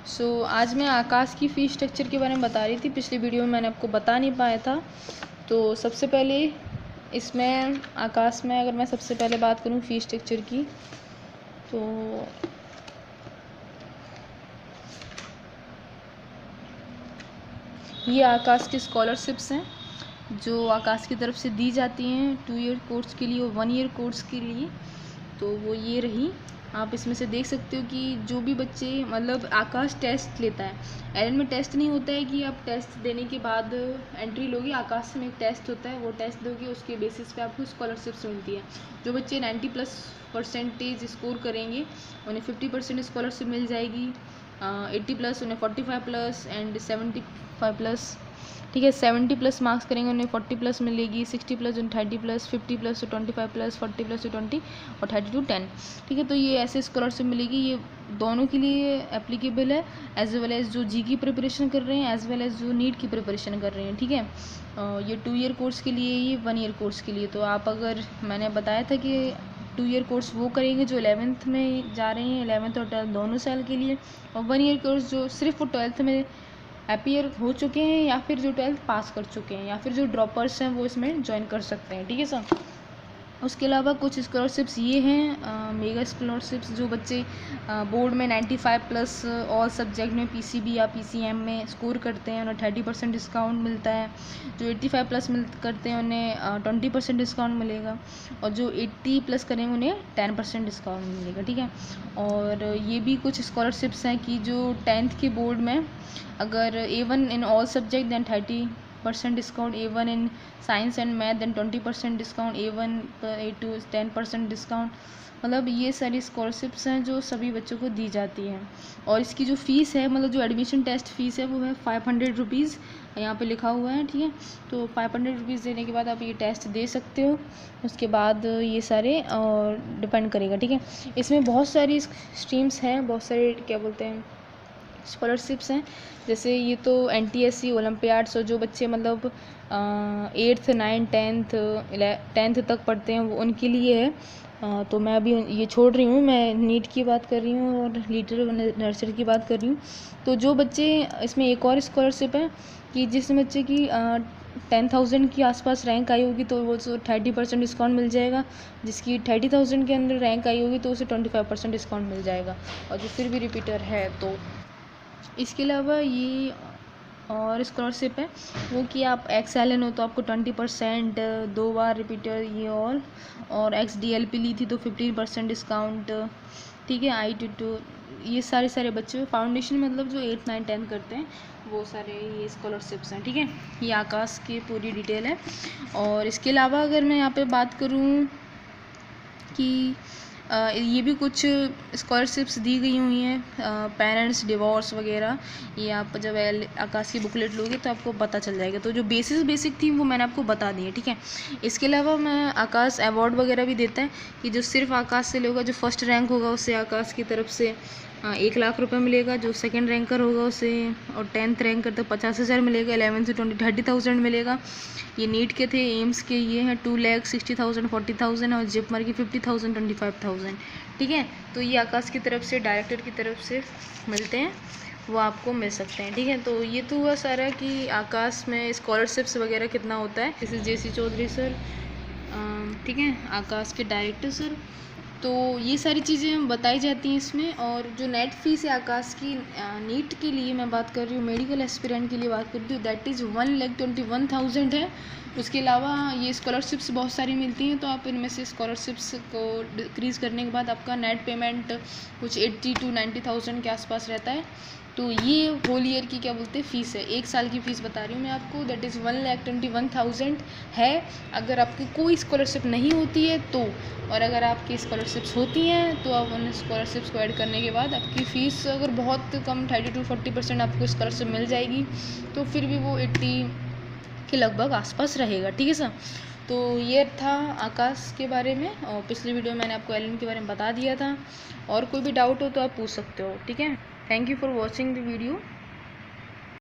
आज मैं आकाश की फ़ी स्ट्रक्चर के बारे में बता रही थी। पिछली वीडियो में मैंने आपको बता नहीं पाया था। तो सबसे पहले इसमें आकाश में अगर मैं सबसे पहले बात करूं फ़ी स्ट्रक्चर की, तो ये आकाश की स्कॉलरशिप्स हैं जो आकाश की तरफ से दी जाती हैं 2 ईयर कोर्स के लिए और 1 ईयर कोर्स के लिए। तो वो ये रही, आप इसमें से देख सकते हो कि जो भी बच्चे मतलब आकाश टेस्ट लेता है। एलन में टेस्ट नहीं होता है कि आप टेस्ट देने के बाद एंट्री लोगे, आकाश में एक टेस्ट होता है, वो टेस्ट दोगे, उसके बेसिस पे आपको स्कॉलरशिप्स मिलती है। जो बच्चे 90+ % स्कोर करेंगे उन्हें 50% स्कॉलरशिप मिल जाएगी, 80+ उन्हें 45+ एंड 75+, ठीक है। 70+ मार्क्स करेंगे उन्हें 40+ मिलेगी, 60+ उन्हें 30+, 50+ तो 25+, 40+ तो 20 और 30 to 10, ठीक है। तो ये ऐसे स्कॉलरशिप मिलेगी, ये दोनों के लिए एप्लीकेबल है, एज वेल एज जो जी की प्रिपरेशन कर रहे हैं, एज वेल एज जो नीट की प्रिपरेशन कर रहे हैं, ठीक है। ये 2 ईयर कोर्स के लिए, ये 1 ईयर कोर्स के लिए। तो आप अगर मैंने बताया था कि 2 ईयर कोर्स वो करेंगे जो 11th में जा रहे हैं, 11th और 12th दोनों साल के लिए, और 1 ईयर कोर्स जो सिर्फ 12th में अपीयर हो चुके हैं या फिर जो 12th पास कर चुके हैं या फिर जो ड्रॉपर्स हैं वो इसमें ज्वाइन कर सकते हैं, ठीक है सर। उसके अलावा कुछ स्कॉलरशिप्स ये हैं, मेगा स्कॉलरशिप्स जो बच्चे बोर्ड में 95+ ऑल सब्जेक्ट में पीसीबी या पीसीएम में स्कोर करते हैं उन्हें 30% डिस्काउंट मिलता है। जो 85+ करते हैं उन्हें 20% डिस्काउंट मिलेगा, और जो 80+ करेंगे उन्हें 10% डिस्काउंट मिलेगा, ठीक है। और ये भी कुछ स्कॉलरशिप्स हैं कि जो 10th के बोर्ड में अगर A1 in all subject then 30% discount, A1 in science and math then 20% discount, A1 A2 10% discount. मतलब ये सारी स्कॉलरशिप्स हैं जो सभी बच्चों को दी जाती हैं। और इसकी जो फ़ीस है, मतलब जो एडमिशन टेस्ट फ़ीस है वो है 500 रुपीज़, यहाँ पे लिखा हुआ है, ठीक है। तो 500 रुपीज़ देने के बाद आप ये टेस्ट दे सकते हो। उसके बाद ये सारे और डिपेंड करेगा, ठीक है। इसमें बहुत सारी स्ट्रीम्स हैं, बहुत सारे क्या बोलते हैं स्कॉलरशिप्स हैं। जैसे ये तो NTSC ओलंपियाड्स, और जो बच्चे मतलब 8th 9th 10th तक पढ़ते हैं वो उनके लिए है। तो मैं अभी ये छोड़ रही हूँ, मैं नीट की बात कर रही हूँ और लीडर नर्सरी की बात कर रही हूँ। तो जो बच्चे इसमें एक और स्कॉलरशिप है कि जिस बच्चे की 10,000 के आसपास रैंक आई होगी तो वो 30% डिस्काउंट मिल जाएगा। जिसकी 30,000 के अंदर रैंक आई होगी तो उसे 25% डिस्काउंट मिल जाएगा, और जो फिर भी रिपीटर है तो। इसके अलावा ये और स्कॉलरशिप है वो कि आप XLN हो तो आपको 20%, 2 बार रिपीटर ये और XDLP ली थी तो 15% डिस्काउंट, ठीक है। I22 ये सारे बच्चे फाउंडेशन मतलब जो 8 9 10 करते हैं वो सारे ये स्कॉलरशिप्स हैं, ठीक है। ये आकाश की पूरी डिटेल है। और इसके अलावा अगर मैं यहाँ पे बात करूँ कि ये भी कुछ स्कॉलरशिप्स दी गई हुई हैं, पेरेंट्स डिवोर्स वगैरह, ये आप जब आकाश की बुकलेट लोगे तो आपको पता चल जाएगा। तो जो बेसिक थी वो मैंने आपको बता दी है, ठीक है। इसके अलावा मैं आकाश अवार्ड वगैरह भी देता है कि जो सिर्फ आकाश से लोगा, जो फर्स्ट रैंक होगा उसे आकाश की तरफ से 1 लाख रुपये मिलेगा, जो सेकंड रैंकर होगा उसे, और 10th रैंकर तो 50,000 मिलेगा, 11th से 30,000 मिलेगा। ये नीट के थे, एम्स के ये हैं 2,60,000 40,000 और जिपमर की 50,000 25,000, ठीक है। तो ये आकाश की तरफ से डायरेक्टर की तरफ से मिलते हैं, वो आपको मिल सकते हैं, ठीक है। तो ये तो हुआ सारा कि आकाश में स्कॉलरशिप्स वगैरह कितना होता है। This is JC Chaudhary sir, ठीक है, आकाश के डायरेक्टर सर। तो ये सारी चीज़ें बताई जाती हैं इसमें। और जो नेट फीस है आकाश की नीट के लिए मैं बात कर रही हूँ, मेडिकल एस्पिरेंट के लिए बात कर रही हूँ, दैट इज़ 1,21,000 है। उसके अलावा ये स्कॉलरशिप्स बहुत सारी मिलती हैं, तो आप इनमें से स्कॉलरशिप्स को डिक्रीज़ करने के बाद आपका नेट पेमेंट कुछ 80 to 90,000 के आसपास रहता है। तो ये होल ईयर की क्या बोलते हैं फ़ीस है, 1 साल की फ़ीस बता रही हूँ मैं आपको, दैट इज़ 1,21,000 है। अगर आपकी कोई स्कॉलरशिप नहीं होती है तो, और अगर आपकी स्कॉलरशिप्स होती हैं तो आप उन स्कॉलरशिप्स को ऐड करने के बाद आपकी फ़ीस अगर बहुत कम 30 to 40% आपको स्कॉलरशिप मिल जाएगी, तो फिर भी वो 80 के लगभग आसपास रहेगा, ठीक है सर। तो ये था आकाश के बारे में, और पिछली वीडियो में मैंने आपको एलन के बारे में बता दिया था। और कोई भी डाउट हो तो आप पूछ सकते हो, ठीक है। Thank you for watching the video.